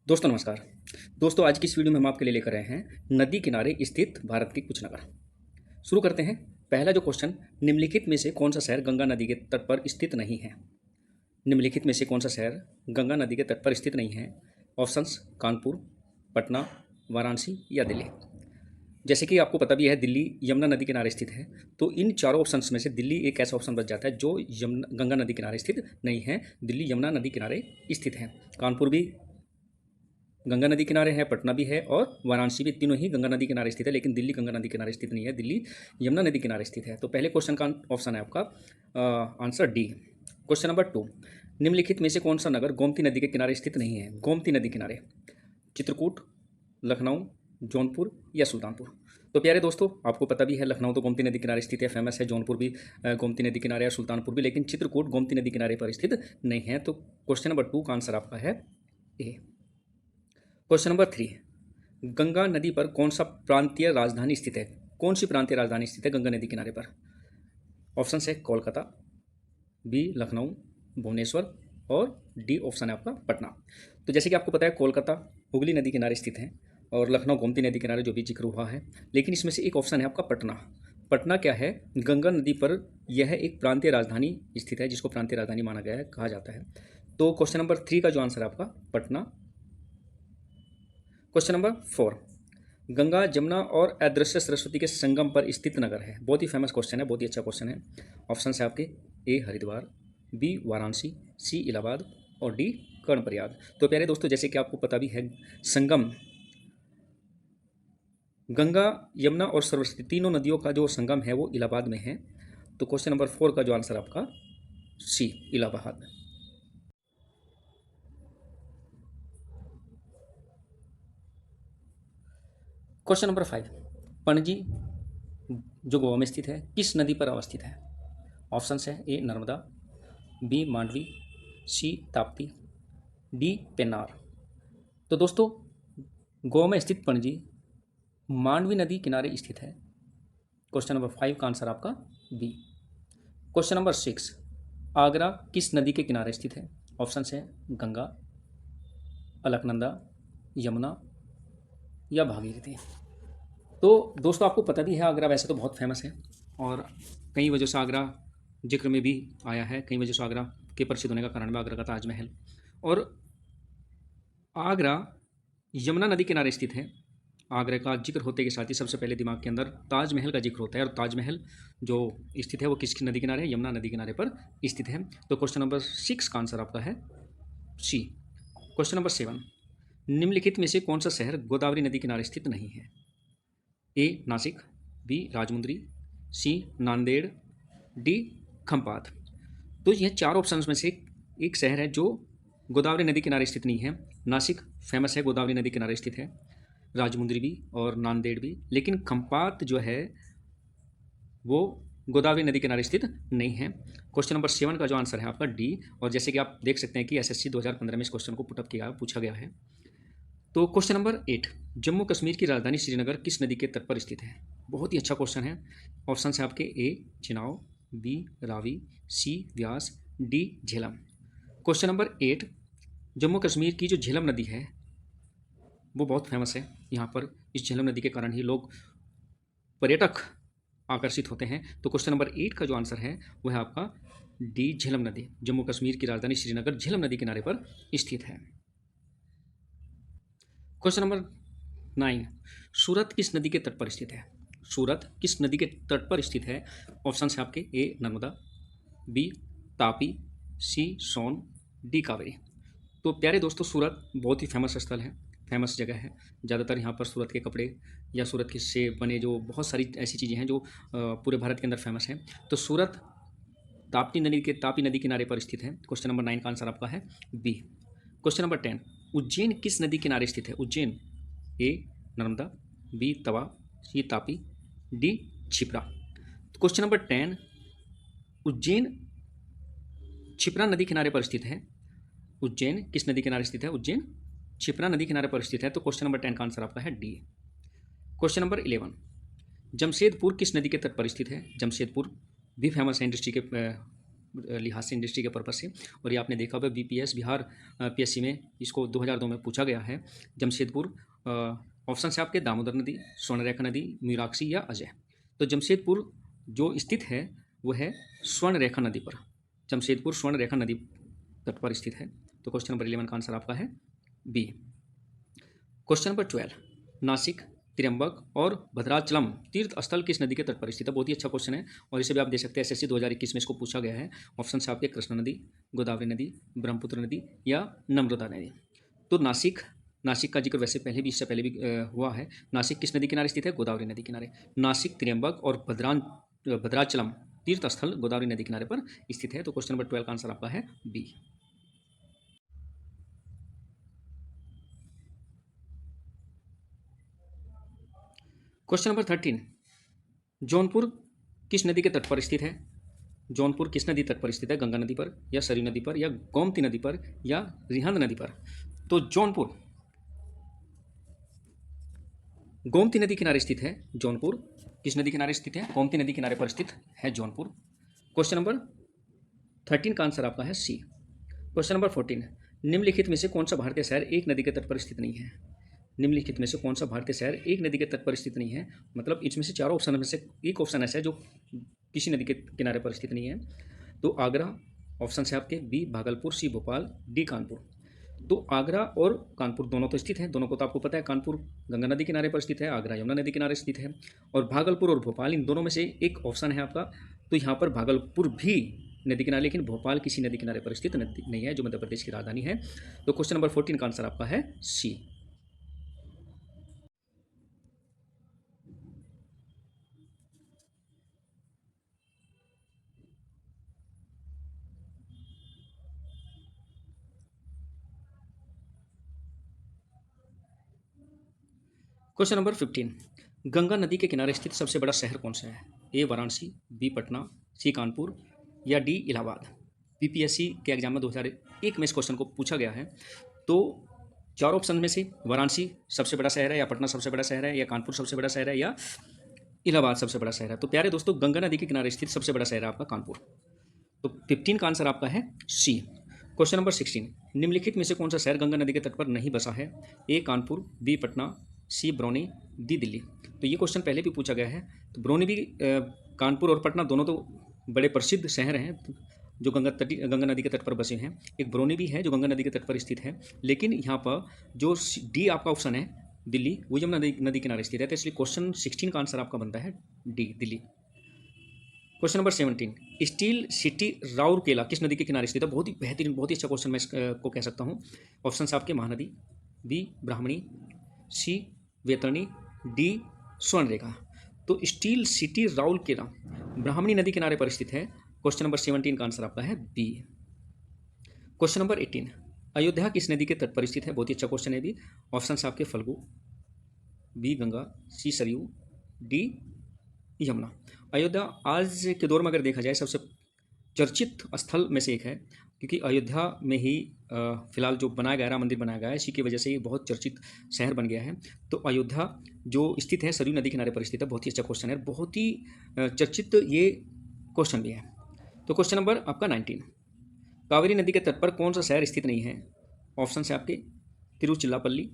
दोस्तों नमस्कार। दोस्तों आज की इस वीडियो में हम आपके लिए लेकर आए हैं नदी किनारे स्थित भारत के कुछ नगर। शुरू करते हैं। पहला जो क्वेश्चन, निम्नलिखित में से कौन सा शहर गंगा नदी के तट पर स्थित नहीं है? निम्नलिखित में से कौन सा शहर गंगा नदी के तट पर स्थित नहीं है? ऑप्शंस: कानपुर, पटना, वाराणसी या दिल्ली। जैसे कि आपको पता भी है, दिल्ली यमुना नदी किनारे स्थित है, तो इन चारों ऑप्शंस में से दिल्ली एक ऐसा ऑप्शन बच जाता है जो यमुना गंगा नदी किनारे स्थित नहीं है। दिल्ली यमुना नदी किनारे स्थित है। कानपुर भी गंगा नदी किनारे है, पटना भी है और वाराणसी भी, तीनों ही गंगा नदी किनारे स्थित है, लेकिन दिल्ली गंगा नदी किनारे स्थित नहीं है, दिल्ली यमुना नदी किनारे स्थित है। तो पहले क्वेश्चन का ऑप्शन है आपका आंसर डी। क्वेश्चन नंबर 2, निम्नलिखित में से कौन सा नगर गोमती नदी के किनारे स्थित नहीं है? गोमती नदी किनारे: चित्रकूट, लखनऊ, जौनपुर या सुल्तानपुर। तो प्यारे दोस्तों, आपको पता भी है लखनऊ तो गोमती नदी किनारे स्थित है, फेमस है। जौनपुर भी गोमती नदी किनारे है, सुल्तानपुर भी, लेकिन चित्रकूट गोमती नदी किनारे पर स्थित नहीं है। तो क्वेश्चन नंबर 2 का आंसर आपका है ए। क्वेश्चन नंबर 3, गंगा नदी पर कौन सा प्रांतीय राजधानी स्थित है? कौन सी प्रांतीय राजधानी स्थित है गंगा नदी किनारे पर? ऑप्शन है कोलकाता, बी लखनऊ, भुवनेश्वर और डी ऑप्शन है आपका पटना। तो जैसे कि आपको पता है, कोलकाता हुगली नदी किनारे स्थित है और लखनऊ गोमती नदी किनारे जो भी जिक्र हुआ है, लेकिन इसमें से एक ऑप्शन है आपका पटना। पटना क्या है? गंगा नदी पर यह एक प्रांतीय राजधानी स्थित है, जिसको प्रांतीय राजधानी माना गया है, कहा जाता है। तो क्वेश्चन नंबर 3 का जो आंसर है आपका पटना। क्वेश्चन नंबर 4, गंगा जमुना और अदृश्य सरस्वती के संगम पर स्थित नगर है। बहुत ही फेमस क्वेश्चन है, बहुत ही अच्छा क्वेश्चन है। ऑप्शन है आपके ए हरिद्वार, बी वाराणसी, सी इलाहाबाद और डी कर्णप्रयाग। तो प्यारे दोस्तों, जैसे कि आपको पता भी है, संगम गंगा यमुना और सरस्वती तीनों नदियों का जो संगम है वो इलाहाबाद में है। तो क्वेश्चन नंबर 4 का जो आंसर आपका सी इलाहाबाद। क्वेश्चन नंबर 5, पणजी जो गोवा में स्थित है किस नदी पर अवस्थित है? ऑप्शन है ए नर्मदा, बी मांडवी, सी ताप्ती, डी पेन्नार। तो दोस्तों, गोवा में स्थित पणजी मांडवी नदी किनारे स्थित है। क्वेश्चन नंबर 5 का आंसर आपका बी। क्वेश्चन नंबर 6, आगरा किस नदी के किनारे स्थित है? ऑप्शन है गंगा, अलकनंदा, यमुना या भागीरथी। तो दोस्तों, आपको पता भी है आगरा वैसे तो बहुत फेमस है और कई वजह से आगरा जिक्र में भी आया है, कई वजह से आगरा के प्रसिद्ध होने का कारण भी आगरा का ताजमहल। और आगरा यमुना नदी किनारे स्थित है। आगरा का जिक्र होते के साथ ही सबसे पहले दिमाग के अंदर ताजमहल का जिक्र होता है, और ताजमहल जो स्थित है वो किस नदी किनारे है? यमुना नदी किनारे पर स्थित है। तो क्वेश्चन नंबर 6 का आंसर आपका है सी। क्वेश्चन नंबर 7, निम्नलिखित में से कौन सा शहर गोदावरी नदी किनारे स्थित नहीं है? ए नासिक, बी राजमुंद्री, सी नांदेड़, डी खंपात। तो यह चार ऑप्शंस में से एक शहर है जो गोदावरी नदी किनारे स्थित नहीं है। नासिक फेमस है, गोदावरी नदी किनारे स्थित है, राजमुंद्री भी और नांदेड़ भी, लेकिन खंपात जो है वो गोदावरी नदी किनारे स्थित नहीं है। क्वेश्चन नंबर 7 का जो आंसर है आपका डी। और जैसे कि आप देख सकते हैं कि एसएससी 2015 में इस क्वेश्चन को पुटअप किया पूछा गया है। तो क्वेश्चन नंबर 8, जम्मू कश्मीर की राजधानी श्रीनगर किस नदी के तट पर स्थित है? बहुत ही अच्छा क्वेश्चन है। ऑप्शन है आपके A Chenab, B Ravi, C Beas, D Jhelum. Question number 8, Jammu Kashmir की जो झेलम नदी है वो बहुत फेमस है। यहाँ पर इस झेलम नदी के कारण ही लोग, पर्यटक आकर्षित होते हैं। तो क्वेश्चन नंबर 8 का जो आंसर है वो है आपका डी झेलम नदी। जम्मू कश्मीर की राजधानी श्रीनगर झेलम नदी किनारे पर स्थित है। क्वेश्चन नंबर 9, सूरत किस नदी के तट पर स्थित है? सूरत किस नदी के तट पर स्थित है? ऑप्शन है आपके ए नर्मदा, बी तापी, सी सोन, डी कावेरी। तो प्यारे दोस्तों, सूरत बहुत ही फेमस स्थल है, फेमस जगह है। ज़्यादातर यहाँ पर सूरत के कपड़े या सूरत के से बने जो बहुत सारी ऐसी चीज़ें हैं जो पूरे भारत के अंदर फेमस हैं। तो सूरत ताप्ती नदी किनारे पर स्थित है। क्वेश्चन नंबर 9 का आंसर आपका है बी। क्वेश्चन नंबर 10, उज्जैन किस नदी किनारे स्थित है? Ujjain A Narmada, B Tawa, C Tapi, D Kshipra. Question number 10, Ujjain Kshipra नदी किनारे पर स्थित है। उज्जैन किस नदी किनारे स्थित है? उज्जैन क्षिप्रा नदी किनारे पर स्थित है। तो क्वेश्चन नंबर 10 का आंसर आपका है डी। क्वेश्चन नंबर 11, जमशेदपुर किस नदी के तट पर स्थित है? जमशेदपुर भी फेमस है इंडस्ट्री के लिहाज से, इंडस्ट्री के पर्पज से। और ये आपने देखा होगा बीपीएस बिहार पीएससी में इसको 2002 में पूछा गया है। जमशेदपुर, ऑप्शन है आपके दामोदर नदी, स्वर्णरेखा नदी, मीनाक्षी या अजय। तो जमशेदपुर जो स्थित है वो है स्वर्णरेखा नदी पर। जमशेदपुर स्वर्णरेखा नदी तट पर स्थित है। तो क्वेश्चन नंबर 11 का आंसर आपका है B. Question number 12, Nashik, Trimbak और भद्राचलम तीर्थ स्थल किस नदी के तट पर स्थित है? बहुत ही अच्छा क्वेश्चन है और इसे भी आप दे सकते हैं, एसएससी 2021 में इसको पूछा गया है। ऑप्शन है आपके कृष्णा नदी, गोदावरी नदी, ब्रह्मपुत्र नदी या नर्मदा नदी। तो नासिक, नासिक का जिक्र वैसे पहले भी, इससे पहले भी हुआ है। नासिक किस नदी किनारे स्थित है? गोदावरी नदी किनारे। नासिक, त्र्यंबक और भद्राचलम तीर्थ स्थल गोदावरी नदी किनारे पर स्थित है। तो क्वेश्चन नंबर 12 का आंसर आपका है बी। क्वेश्चन नंबर 13, जौनपुर किस नदी के तट पर स्थित है? जौनपुर किस नदी तट पर स्थित है? गंगा नदी पर या सरयू नदी पर या गोमती नदी पर या रिहंद नदी पर? तो जौनपुर गोमती नदी किनारे स्थित है। जौनपुर किस नदी किनारे स्थित है? गोमती नदी किनारे पर स्थित है जौनपुर। क्वेश्चन नंबर 13 का आंसर आपका है सी। क्वेश्चन नंबर 14, निम्नलिखित में से कौन सा भारतीय शहर एक नदी के तट पर स्थित नहीं है? निम्नलिखित में से कौन सा भारतीय शहर एक नदी के तट पर स्थित नहीं है? मतलब इसमें से चारों ऑप्शन में से एक ऑप्शन ऐसा है जो किसी नदी के किनारे पर स्थित नहीं है। तो आगरा, ऑप्शन है आपके बी भागलपुर, सी भोपाल, डी कानपुर। तो आगरा और कानपुर दोनों तो स्थित हैं, दोनों को तो आपको पता है। कानपुर गंगा नदी किनारे पर स्थित है, आगरा यमुना नदी किनारे स्थित है। और भागलपुर और भोपाल, इन दोनों में से एक ऑप्शन है आपका। तो यहाँ पर भागलपुर भी नदी किनारे, लेकिन भोपाल किसी नदी किनारे पर स्थित नहीं है, जो मध्य प्रदेश की राजधानी है। तो क्वेश्चन नंबर 14 का आंसर आपका है सी। क्वेश्चन नंबर 15, गंगा नदी के किनारे स्थित सबसे बड़ा शहर कौन सा है? ए वाराणसी, बी पटना, सी कानपुर या डी इलाहाबाद। बीपीएससी के एग्जाम में 2001 में इस क्वेश्चन को पूछा गया है। तो चार ऑप्शन में से वाराणसी सबसे बड़ा शहर है, या पटना सबसे बड़ा शहर है, या कानपुर सबसे बड़ा शहर है, या इलाहाबाद सबसे बड़ा शहर है। तो प्यारे दोस्तों, गंगा नदी के किनारे स्थित सबसे बड़ा शहर है आपका कानपुर। तो 15 का आंसर आपका है सी। क्वेश्चन नंबर 16, निम्नलिखित में से कौन सा शहर गंगा नदी के तट पर नहीं बसा है? ए कानपुर, बी पटना, सी बरौनी, डी दिल्ली। तो ये क्वेश्चन पहले भी पूछा गया है। तो बरौनी भी, कानपुर और पटना दोनों तो बड़े प्रसिद्ध शहर हैं जो गंगा नदी के तट पर बसे हैं। एक बरौनी भी है जो गंगा नदी के तट पर स्थित है, लेकिन यहाँ पर जो डी आपका ऑप्शन है दिल्ली, वो यमुना नदी किनारे स्थित है। तो इसलिए क्वेश्चन 16 का आंसर आपका बनता है D, Delhi. Question number 17, steel city Rourkela किस नदी के किनारे स्थित है? बहुत ही बेहतरीन, बहुत ही अच्छा क्वेश्चन मैं इसको कह सकता हूँ। ऑप्शन आपके महानदी, बी ब्राह्मणी, सी वेतरणी, डी स्वर्णरेखा। तो स्टील सिटी राउरकेला ब्राह्मणी नदी किनारे पर स्थित है। क्वेश्चन नंबर 17 का आंसर आपका है बी। क्वेश्चन नंबर 18, अयोध्या किस नदी के तट पर स्थित है? बहुत ही अच्छा क्वेश्चन है भी। ऑप्शन आपके फल्गु, बी गंगा, सी सरयू, डी यमुना। अयोध्या आज के दौर में अगर देखा जाए सबसे चर्चित स्थल में से एक है, क्योंकि अयोध्या में ही फिलहाल जो बनाया गया, राम मंदिर बनाया गया है, इसी की वजह से ये बहुत चर्चित शहर बन गया है। तो अयोध्या जो स्थित है सरयू नदी किनारे पर स्थित है। बहुत ही अच्छा क्वेश्चन है, बहुत ही चर्चित ये क्वेश्चन भी है। तो क्वेश्चन नंबर आपका 19, कावेरी नदी के तट पर कौन सा शहर स्थित नहीं है? ऑप्शन है आपके तिरुचिल्लापल्ली,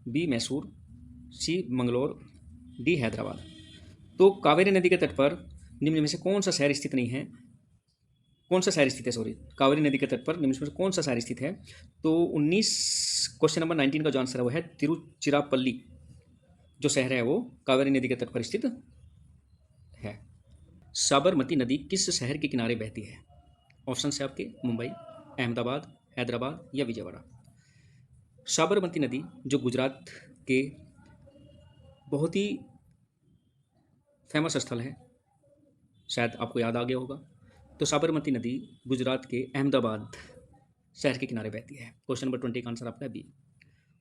बी मैसूर, सी मंगलोर, डी हैदराबाद। तो कावेरी नदी के तट पर निम्न में से कौन सा शहर स्थित नहीं है? कौन सा शहर स्थित है, सॉरी, कावेरी नदी के तट पर निम्न में से कौन सा शहर स्थित है? तो 19, क्वेश्चन नंबर 19 का जो आंसर है वो है तिरुचिरापल्ली। जो शहर है वो कावेरी नदी के तट पर स्थित है। साबरमती नदी किस शहर के किनारे बहती है? ऑप्शन है आपके मुंबई, अहमदाबाद, हैदराबाद या विजयवाड़ा। साबरमती नदी जो गुजरात के बहुत ही फेमस स्थल है, शायद आपको याद आ गया होगा। तो साबरमती नदी गुजरात के अहमदाबाद शहर के किनारे बहती है। क्वेश्चन नंबर 20 का आंसर आपका है बी।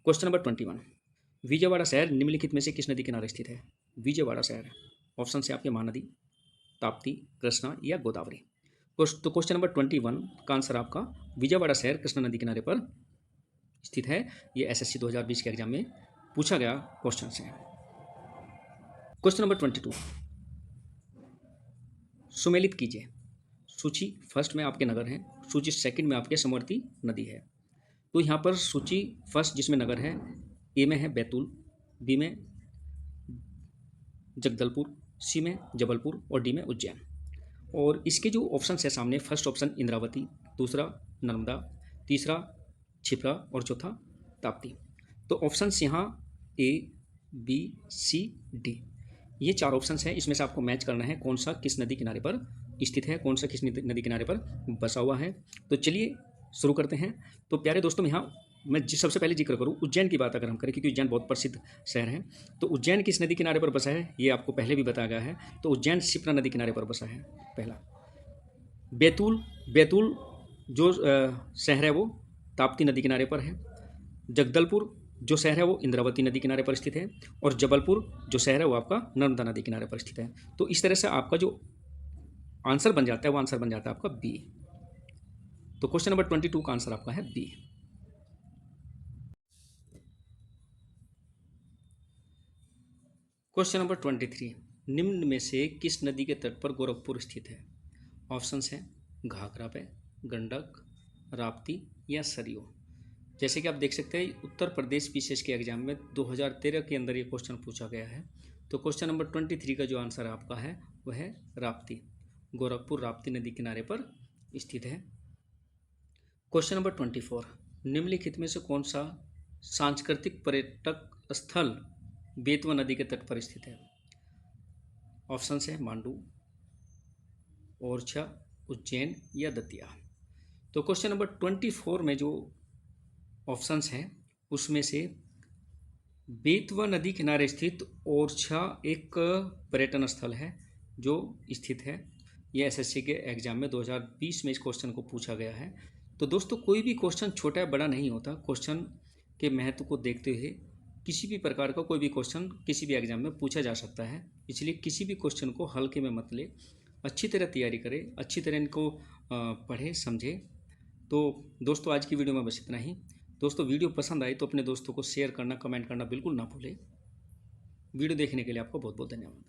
क्वेश्चन नंबर 21, विजयवाड़ा शहर निम्नलिखित में से किस नदी किनारे स्थित है? विजयवाड़ा शहर, ऑप्शन से आपके महानदी, ताप्ती, कृष्णा या गोदावरी। तो क्वेश्चन नंबर 21 का आंसर आपका विजयवाड़ा शहर कृष्णा नदी किनारे पर स्थित है। ये एसएससी 2020 के एग्जाम में पूछा गया क्वेश्चन है। क्वेश्चन नंबर 22, सुमेलित कीजिए। सूची फर्स्ट में आपके नगर हैं, सूची सेकंड में आपके समवर्ती नदी है। तो यहाँ पर सूची फर्स्ट जिसमें नगर है, ए में है बैतूल, बी में जगदलपुर, सी में जबलपुर और डी में उज्जैन। और इसके जो ऑप्शन है सामने, फर्स्ट ऑप्शन इंद्रावती, दूसरा नर्मदा, तीसरा क्षिप्रा और चौथा ताप्ती। तो ऑप्शंस यहाँ ए, बी, सी, डी, ये 4 ऑप्शंस हैं। इसमें से आपको मैच करना है कौन सा किस नदी किनारे पर स्थित है, कौन सा किस नदी किनारे पर बसा हुआ है। तो चलिए शुरू करते हैं। तो प्यारे दोस्तों, यहाँ मैं सबसे पहले जिक्र करूँ उज्जैन की बात अगर हम करें, क्योंकि उज्जैन बहुत प्रसिद्ध शहर है। तो उज्जैन किस नदी किनारे पर बसा है, ये आपको पहले भी बताया गया है। तो उज्जैन शिप्रा नदी किनारे पर बसा है पहला। बैतूल, बैतूल जो शहर है वो ताप्ती नदी किनारे पर है। जगदलपुर जो शहर है वो इंद्रावती नदी किनारे पर स्थित है। और जबलपुर जो शहर है वो आपका नर्मदा नदी किनारे पर स्थित है। तो इस तरह से आपका जो आंसर बन जाता है वो आंसर बन जाता है आपका बी। तो क्वेश्चन नंबर 22 का आंसर आपका है बी। क्वेश्चन नंबर 23, निम्न में से किस नदी के तट पर गोरखपुर स्थित है। ऑप्शंस हैं घाघरा पे, गंडक, राप्ती या सरयू। जैसे कि आप देख सकते हैं उत्तर प्रदेश पीसीएस के एग्जाम में 2013 के अंदर ये क्वेश्चन पूछा गया है। तो क्वेश्चन नंबर 23 का जो आंसर आपका है वह है राप्ती। गोरखपुर राप्ती नदी किनारे पर स्थित है। क्वेश्चन नंबर 24, निम्नलिखित में से कौन सा सांस्कृतिक पर्यटक स्थल बेतवा नदी के तट पर स्थित है। ऑप्शंस है मांडू, ओरछा, उज्जैन या दतिया। तो क्वेश्चन नंबर 24 में जो ऑप्शंस हैं उसमें से बेतवा नदी किनारे स्थित ओरछा एक पर्यटन स्थल है जो स्थित है। यह एसएससी के एग्जाम में 2020 में इस क्वेश्चन को पूछा गया है। तो दोस्तों कोई भी क्वेश्चन छोटा या बड़ा नहीं होता, क्वेश्चन के महत्व को देखते हुए किसी भी प्रकार का कोई भी क्वेश्चन किसी भी एग्जाम में पूछा जा सकता है। इसलिए किसी भी क्वेश्चन को हल्के में मत ले, अच्छी तरह तैयारी करें, अच्छी तरह इनको पढ़े समझे। तो दोस्तों आज की वीडियो में बस इतना ही। दोस्तों वीडियो पसंद आई तो अपने दोस्तों को शेयर करना, कमेंट करना बिल्कुल ना भूलें। वीडियो देखने के लिए आपको बहुत बहुत धन्यवाद।